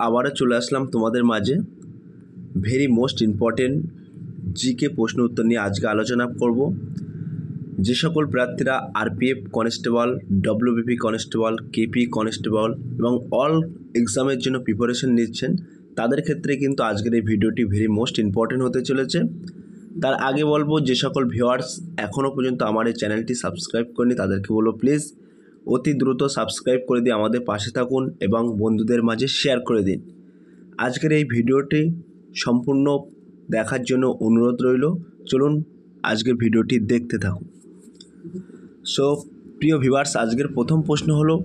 আবারও চলে আসলাম তোমাদের মাঝে ভেরি মোস্ট ইম্পর্টেন্ট জিকে প্রশ্ন উত্তর নিয়ে আজকে আলোচনা করব। যে সকল প্রার্থীরা RPF constable, WBP constable, KP constable এবং অল এক্সামের জন্য প্রিপারেশন নিচ্ছেন তাদের ক্ষেত্রে কিন্তু আজকের এই ভিডিওটি ভেরি মোস্ট ইম্পর্টেন্ট হতে চলেছে। তার আগে বলবো, যে সকল ভিউয়ার্স এখনও পর্যন্ত আমার এই চ্যানেলটি সাবস্ক্রাইব করেনি তাদেরকে বলবো প্লিজ অতি দ্রুত সাবস্ক্রাইব করে দিয়ে আমাদের পাশে থাকুন এবং বন্ধুদের মাঝে শেয়ার করে দিন। আজকের এই ভিডিওটি সম্পূর্ণ দেখার জন্য অনুরোধ রইল। চলুন আজকের ভিডিওটি দেখতে থাকুন। সো প্রিয় ভিউয়ার্স, আজকের প্রথম প্রশ্ন হলো,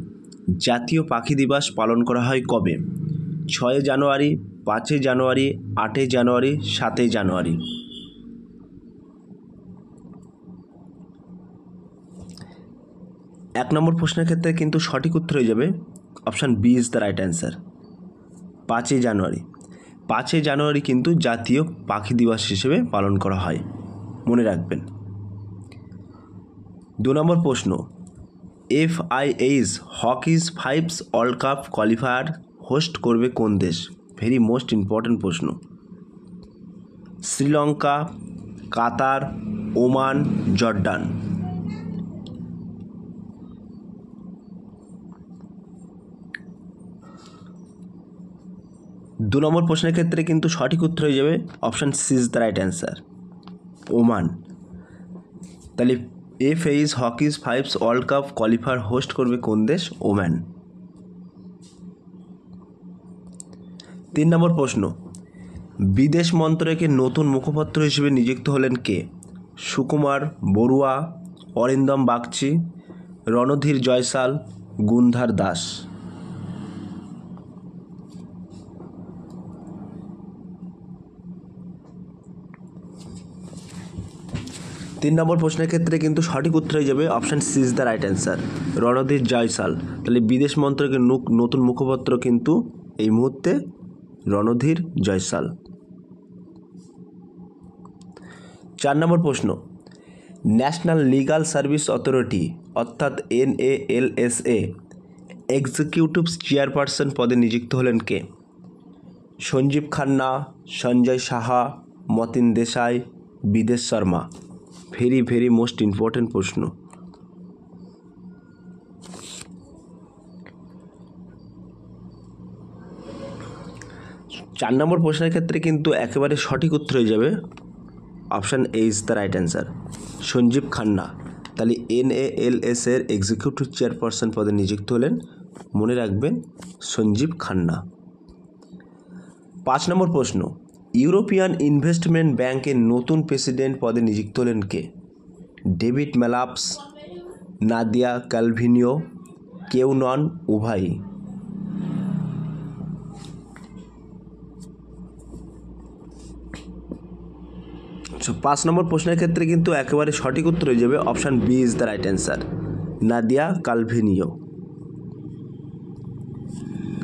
জাতীয় পাখি দিবস পালন করা হয় কবে? 6 জানুয়ারি, 5 জানুয়ারি, 8 জানুয়ারি, 7 জানুয়ারি। এক নম্বর প্রশ্নের ক্ষেত্রে কিন্তু সঠিক উত্তর হয়ে যাবে option B is the right answer, 5 জানুয়ারি। 5 জানুয়ারি কিন্তু জাতীয় পাখি দিবস হিসেবে পালন করা হয়, মনে রাখবেন। 2 নম্বর প্রশ্ন, FIH hockeys fives world cup qualifier host করবে কোন দেশ? ভেরি মোস্ট ইম্পর্ট্যান্ট প্রশ্ন। Sri Lanka, Qatar, Oman, Jordan. দু নম্বর প্রশ্নের ক্ষেত্রে কিন্তু সঠিক উত্তর হয়ে যাবে option C is the right answer, Oman. তাহলে FIH hockeys fives world cup qualifier host করবে কোন দেশ? ওমান। 3 নম্বর প্রশ্ন, বিদেশ মন্ত্রকের নতুন মুখপাত্র হিসেবে নিযুক্ত হলেন কে? সুকুমার বড়ুয়া, অরিন্দম বাগচি, রণধীর জয়সাল, গুন্ধার দাস। তিন নম্বর প্রশ্নের ক্ষেত্রে কিন্তু সঠিক উত্তর হয়ে যাবে option C is the right answer, Randhir Jaiswal. তাহলে বিদেশ মন্ত্রকের নতুন মুখপাত্র কিন্তু এই মুহূর্তে রণধীর জয়সাল। 4 নম্বর প্রশ্ন, ন্যাশনাল লিগাল সার্ভিস অথরিটি অর্থাৎ NALSA এক্সিকিউটিভ চেয়ারপারসন পদে নিযুক্ত হলেন কে? সঞ্জীব খান্না, সঞ্জয় সাহা, মতিন দেশাই, বিদেশ শর্মা। ভেরি মোস্ট ইম্পর্টেন্ট প্রশ্ন। 4 নম্বর প্রশ্নের ক্ষেত্রে কিন্তু একেবারে সঠিক উত্তর হয়ে যাবে option A is the right answer, Sanjiv Khanna. তাহলে NALS এর এক্সিকিউটিভ চেয়ারপারসন পদে নিযুক্ত হলেন, মনে রাখবেন, সঞ্জীব খান্না। 5 নম্বর প্রশ্ন, ইউরোপিয়ান ইনভেস্টমেন্ট ব্যাংকের নতুন প্রেসিডেন্ট পদে নিযুক্ত হলেন কে? ডেভিড ম্যালাপস, নাদিয়া ক্যালভিনিও, কেউ নন, উভয়ই। সো 5 নম্বর প্রশ্নের ক্ষেত্রে কিন্তু একেবারে সঠিক উত্তর হয়ে যাবে option B is the right answer, Nadia Calvino.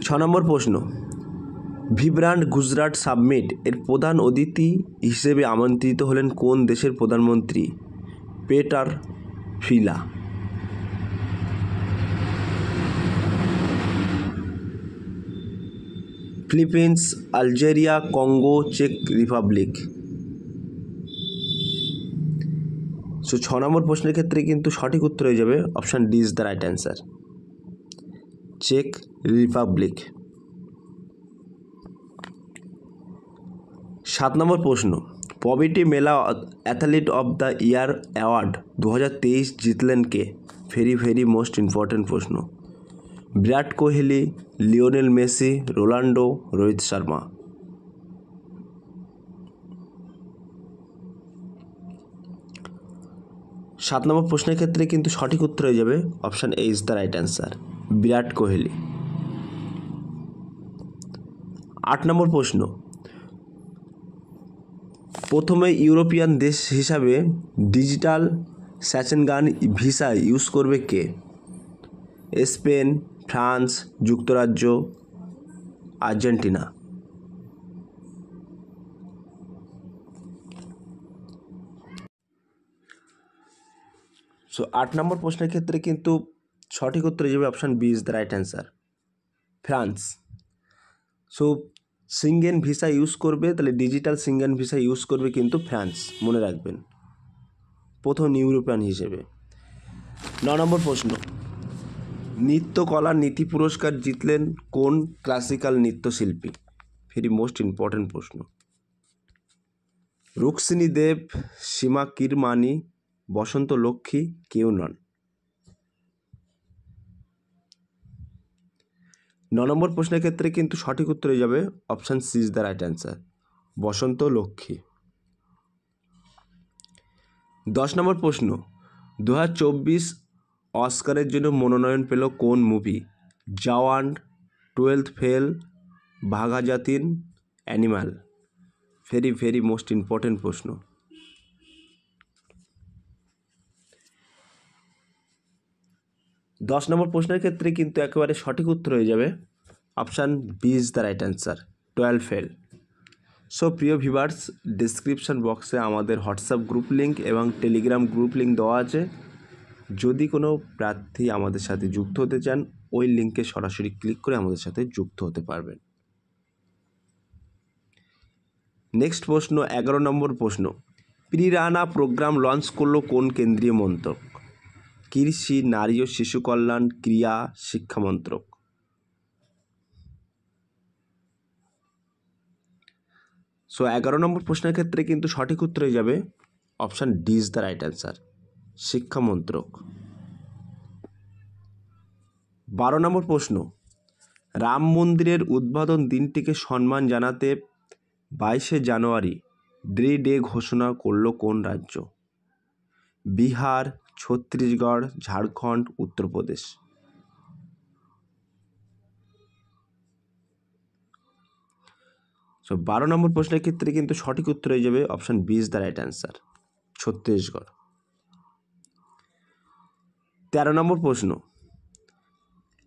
6 নম্বর প্রশ্ন, ভিব্রান্ট গুজরাট সামিট এর প্রধান অতিথি হিসেবে আমন্ত্রিত হলেন কোন দেশের প্রধানমন্ত্রী? Petr Fiala. Philippines, Algeria, Congo, চেক রিপাবলিক। সো 6 নম্বর প্রশ্নের ক্ষেত্রে কিন্তু সঠিক উত্তর হয়ে যাবে option D is the right answer, চেক রিপাবলিক। 7 নম্বর প্রশ্ন, পবিটি মেলা athlete of the year award 2023 জিতলেন কে? ভেরি মোস্ট ইম্পর্টেন্ট প্রশ্ন। Virat Kohli, Lionel Messi, Ronaldo, Rohit Sharma. সাত নম্বর প্রশ্নের ক্ষেত্রে কিন্তু সঠিক উত্তর হয়ে যাবে option A is the right answer, Virat Kohli. 8 নম্বর প্রশ্ন, প্রথমে ইউরোপিয়ান দেশ হিসাবে ডিজিটাল স্যাচেনগান ভিসা ইউজ করবে কে? স্পেন, ফ্রান্স, যুক্তরাজ্য, আর্জেন্টিনা। সো 8 নম্বর প্রশ্নের ক্ষেত্রে কিন্তু সঠিক উত্তর হয়ে যাবে option B is the right answer, France. So Schengen visa use করবে, তাহলে ডিজিটাল সিঙ্গেন ভিসা ইউজ করবে কিন্তু ফ্রান্স, মনে রাখবেন, প্রথম ইউরোপিয়ান হিসেবে। 9 নম্বর প্রশ্ন, নৃত্যকলা নীতি পুরস্কার জিতলেন কোন ক্লাসিক্যাল নৃত্যশিল্পী? ভেরি মোস্ট ইম্পর্ট্যান্ট প্রশ্ন। রুক্মিণী দেব, সীমা কিরমানি, বসন্ত লক্ষ্মী, কেউ নন। 9 নম্বর প্রশ্নের ক্ষেত্রে কিন্তু সঠিক উত্তর হয়ে যাবে option C is the right answer, Vasantha Lakshmi. 10 নম্বর প্রশ্ন, 2024 অস্কারের জন্য মনোনয়ন পেল কোন মুভি? জওয়ান, 12th ফেল, ভাগাজাতিন, অ্যানিমাল। ভেরি মোস্ট ইম্পর্টেন্ট প্রশ্ন। 10 নম্বর প্রশ্নের ক্ষেত্রে কিন্তু একেবারে সঠিক উত্তর হয়ে যাবে option B is the right answer, 12 fail. So প্রিয় ভিউয়ার্স, ডিসক্রিপশান বক্সে আমাদের হোয়াটসঅ্যাপ গ্রুপ লিঙ্ক এবং টেলিগ্রাম গ্রুপ লিঙ্ক দেওয়া আছে। যদি কোনো প্রার্থী আমাদের সাথে যুক্ত হতে চান, ওই লিঙ্কে সরাসরি ক্লিক করে আমাদের সাথে যুক্ত হতে পারবেন। নেক্সট প্রশ্ন, 11 নম্বর প্রশ্ন, প্রিরানা প্রোগ্রাম লঞ্চ করলো কোন কেন্দ্রীয় মন্ত্রক? কৃষি, নারী ও শিশু কল্যাণ, ক্রীড়া, শিক্ষা মন্ত্রক। সো 11 নম্বর প্রশ্নের ক্ষেত্রে কিন্তু সঠিক উত্তর হয়ে যাবে option D is the right answer, শিক্ষা মন্ত্রক। 12 নম্বর প্রশ্ন, রাম মন্দিরের উদ্বোধন দিনটিকে সম্মান জানাতে 22শে জানুয়ারি ডে ঘোষণা করলো কোন রাজ্য? বিহার, ছত্তিশগড়, ঝাড়খণ্ড, উত্তরপ্রদেশ। সো 12 নম্বর প্রশ্নের ক্ষেত্রে কিন্তু সঠিক উত্তর হয়ে যাবে option B is the right answer, Chhattisgarh. 13 নম্বর প্রশ্ন,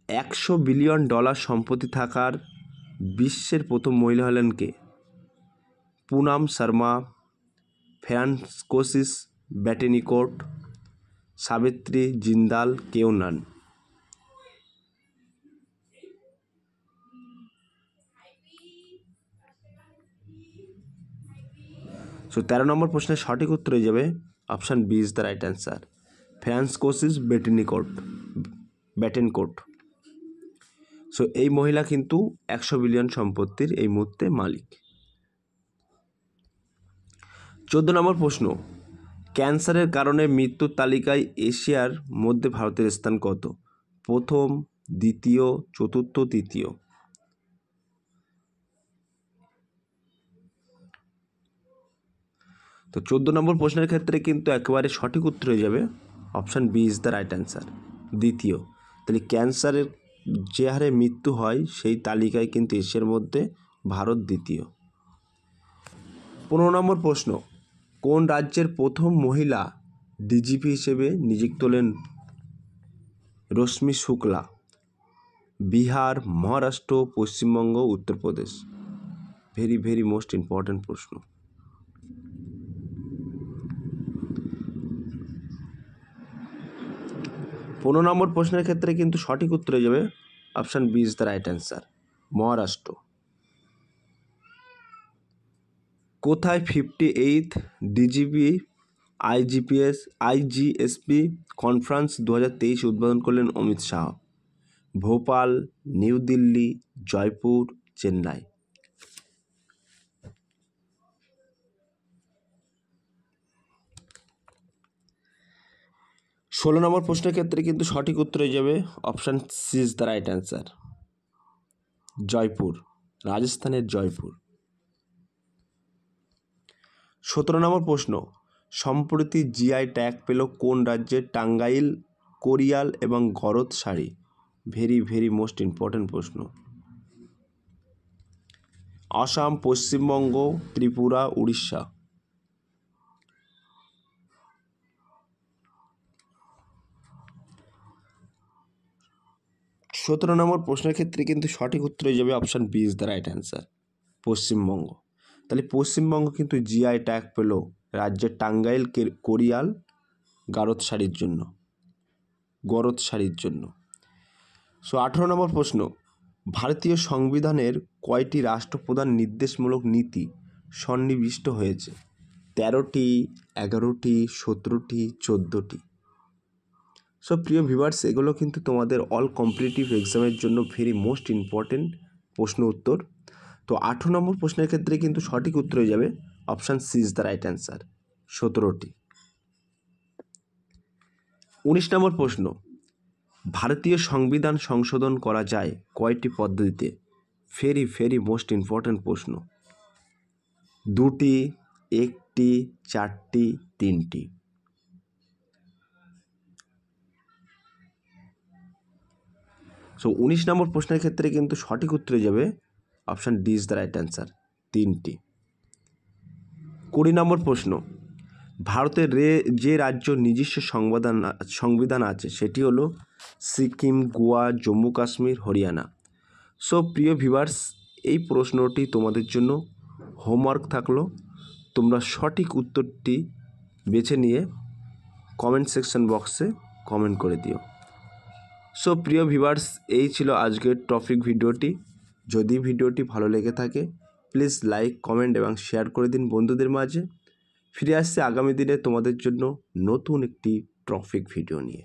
$100 বিলিয়ন সম্পত্তি থাকার বিশ্বের প্রথম মহিলা হলেন কে? পুনাম শর্মা, ফ্রান্সিস বেটেনকোর্ট, সাবিত্রী জিন্দাল, কেউ নন। সো 13 নম্বর প্রশ্নের সঠিক উত্তর হয়ে যাবে option B is the right answer, Francis Bettencourt. So এই মহিলা কিন্তু 100 বিলিয়ন সম্পত্তির এই মুহূর্তে মালিক। 14 নম্বর প্রশ্ন, ক্যান্সারের কারণে মৃত্যুর তালিকায় এশিয়ার মধ্যে ভারতের স্থান কত? প্রথম, দ্বিতীয়, চতুর্থ, তৃতীয়। তো 14 নম্বর প্রশ্নের ক্ষেত্রে কিন্তু একেবারে সঠিক উত্তর হয়ে যাবে option B is the right answer, দ্বিতীয়। তাহলে ক্যান্সারের যে হারে মৃত্যু হয় সেই তালিকায় কিন্তু এশিয়ার মধ্যে ভারত দ্বিতীয়। 15 নম্বর প্রশ্ন, কোন রাজ্যের প্রথম মহিলা ডিজিপি হিসেবে নিযুক্ত হলেন Rashmi Shukla? Bihar, Maharashtra, Paschimbanga, Uttar Pradesh. Very most important প্রশ্ন। 15 নম্বর প্রশ্নের ক্ষেত্রে কিন্তু সঠিক উত্তর হয়ে যাবে option B is the right answer, Maharashtra. কোথায় 58th ডিজিপি আইজিএসপি কনফারেন্স 2023 উদ্বোধন করলেন অমিত শাহ? ভোপাল, নিউ দিল্লি, জয়পুর, চেন্নাই। ষোলো নম্বর প্রশ্নের ক্ষেত্রে কিন্তু সঠিক উত্তর হয়ে যাবে option C is the right answer, Jaipur, রাজস্থানের জয়পুর। 17 নম্বর প্রশ্ন, সম্প্রতি জিআই ট্যাগ পেল কোন রাজ্যের টাঙ্গাইল, কোরিয়াল এবং গরদ শাড়ি? ভেরি মোস্ট ইম্পর্ট্যান্ট প্রশ্ন। আসাম, পশ্চিমবঙ্গ, ত্রিপুরা, উড়িষ্যা। 17 নম্বর প্রশ্নের ক্ষেত্রে কিন্তু সঠিক উত্তর হয়ে যাবে option B is the right answer, Paschimbanga. তাহলে পশ্চিমবঙ্গ কিন্তু জিআই ট্যাগ পেল রাজ্যের টাঙ্গাইল, কোরিয়াল, গরদ শাড়ির জন্য। সো 18 নম্বর প্রশ্ন, ভারতীয় সংবিধানের কয়টি রাষ্ট্রপ্রধান নির্দেশমূলক নীতি সন্নিবিষ্ট হয়েছে? 13টি, 11টি, 17টি, 14টি। সো প্রিয় ভিউয়ার্স, এগুলো কিন্তু তোমাদের অল কম্পিটিটিভ এক্সামের জন্য ভেরি মোস্ট ইম্পর্টেন্ট প্রশ্ন উত্তর। তো 18 নম্বর প্রশ্নের ক্ষেত্রে কিন্তু সঠিক উত্তর হয়ে যাবে option C is the right answer, 17টি। 19 নম্বর প্রশ্ন, ভারতীয় সংবিধান সংশোধন করা যায় কয়টি পদ্ধতিতে? ভেরি মোস্ট ইম্পর্ট্যান্ট প্রশ্ন। 2টি, 1টি, 4টি, 3টি। সো 19 নম্বর প্রশ্নের ক্ষেত্রে কিন্তু সঠিক উত্তর হয়ে যাবে option D is the right answer, 3টি। 20 নম্বর প্রশ্ন, ভারতের যে রাজ্য নিজস্ব সংবিধান আছে সেটি হলো সিকিম, গোয়া, জম্মু কাশ্মীর, হরিয়ানা। সো প্রিয় ভিউয়ার্স, এই প্রশ্নটি তোমাদের জন্য হোমওয়ার্ক থাকলো। তোমরা সঠিক উত্তরটি বেছে নিয়ে কমেন্ট সেকশন বক্সে কমেন্ট করে দিও। সো প্রিয় ভিউয়ার্স, এই ছিল আজকের টপিক ভিডিওটি। যদি ভিডিওটি ভালো লেগে থাকে প্লিজ লাইক, কমেন্ট এবং শেয়ার করে দিন বন্ধুদের মাঝে। ফিরে আসছে আগামী দিনে তোমাদের জন্য নতুন একটি টপিক ভিডিও নিয়ে।